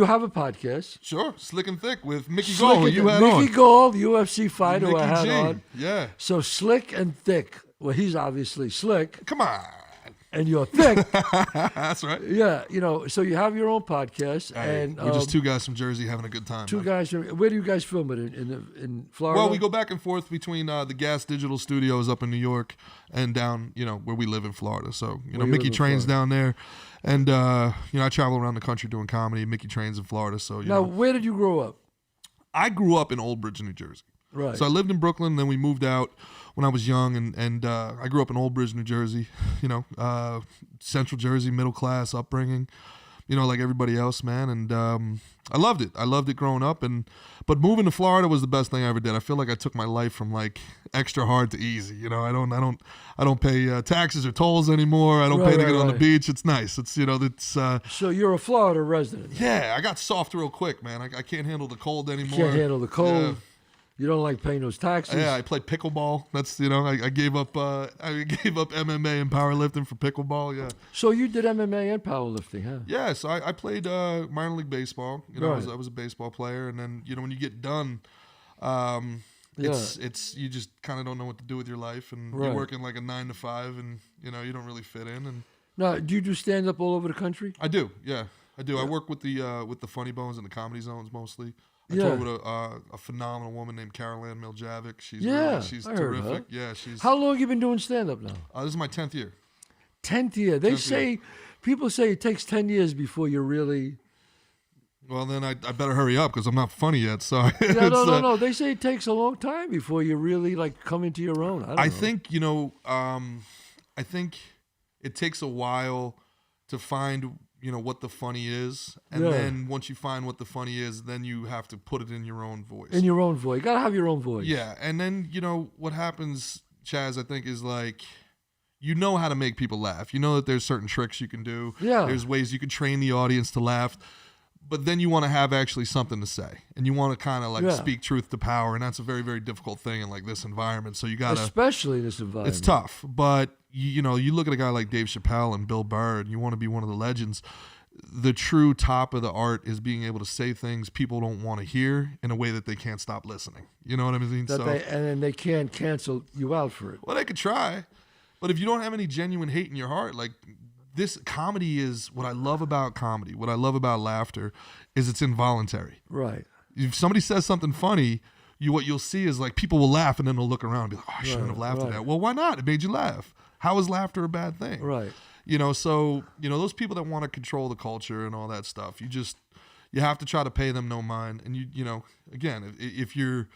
You have a podcast. Sure, Slick and Thick with Mickey Slick Gall. and You had Mickey on. Gall, UFC fighter Mickey I had G. on. Yeah. So Slick and Thick. Well, he's obviously slick, Come on. and you're thick. That's right. Yeah, so you have your own podcast, Hey, and we're just two guys from Jersey having a good time. two man. guys. Where do you guys film it? In Florida? Well, we go back and forth between the Gas Digital Studios up in New York and down, where we live in Florida. So, Where you Mickey live in trains Florida. down there. And, I travel around the country doing comedy. Mickey trains in Florida. So, Now, where did you grow up? I grew up in Old Bridge, New Jersey. Right. So I lived in Brooklyn, then we moved out when I was young, and I grew up in Old Bridge, New Jersey, Central Jersey, middle class upbringing, like everybody else, man. And I loved it. I loved it growing up, but moving to Florida was the best thing I ever did. I feel like I took my life from like extra hard to easy. I don't pay taxes or tolls anymore. I don't pay to get on the beach. It's nice. It's So you're a Florida resident. yeah. I got soft real quick, man. I can't handle the cold anymore. Can't handle the cold. Yeah. You don't like paying those taxes. Yeah, I played pickleball. That's I gave up MMA and powerlifting for pickleball. Yeah. So you did MMA and powerlifting, huh? Yeah. So I played minor league baseball. Right. I was a baseball player, and then when you get done, it's you just kind of don't know what to do with your life, and Right. you're working like a 9 to 5, and you don't really fit in. And Now, do you do stand up all over the country? I do. Yeah, I do. I work with the Funny Bones and the Comedy Zones mostly. I Yeah. toured with a phenomenal woman named Carol Ann Miljavic. She's she's I heard terrific. her. Yeah, she's. How long have you been doing stand up now? This is my 10th year. 10th year. They 10th say, people say it takes 10 years before you're really. Well, then I better hurry up because I'm not funny yet. So Yeah, no. They say it takes a long time before you really come into your own. I don't know. I think it takes a while to find what the funny is, and then once you find what the funny is, then you have to put it in your own voice. In your own voice. You gotta have your own voice. Yeah, and then what happens, Chazz, I think, is like how to make people laugh. You know that there's certain tricks you can do. Yeah. There's ways you can train the audience to laugh. But then you want to have actually something to say, and you want to kind of speak truth to power, and that's a very, very difficult thing in like this environment. So you got to, especially in this environment, it's tough. But you look at a guy like Dave Chappelle and Bill Burr, and you want to be one of the legends. The true top of the art is being able to say things people don't want to hear in a way that they can't stop listening. You know what I mean? and then they can't cancel you out for it. Well, they could try, but if you don't have any genuine hate in your heart, like. This comedy is what I love about comedy. What I love about laughter is it's involuntary. Right. If somebody says something funny, what you'll see is like people will laugh and then they'll look around and be like, "Oh, I shouldn't have laughed at that." Well, why not? It made you laugh. How is laughter a bad thing? Right. So those people that want to control the culture and all that stuff, you have to try to pay them no mind. And again, if you're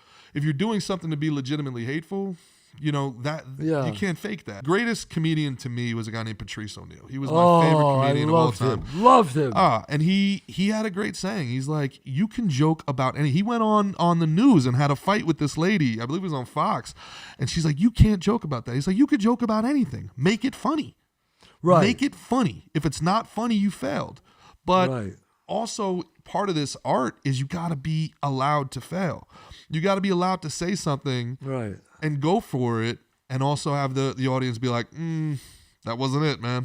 doing something to be legitimately hateful. You can't fake that. Greatest comedian to me was a guy named Patrice O'Neal. He was my favorite comedian of all time. Loved him. And he had a great saying. He's like, you can joke about any. He went on the news and had a fight with this lady. I believe it was on Fox, and she's like, you can't joke about that. He's like, you could joke about anything. Make it funny. Right. Make it funny. If it's not funny, you failed. But also part of this art is you got to be allowed to fail. You got to be allowed to say something. Right. And go for it, and also have the audience be like, that wasn't it, man.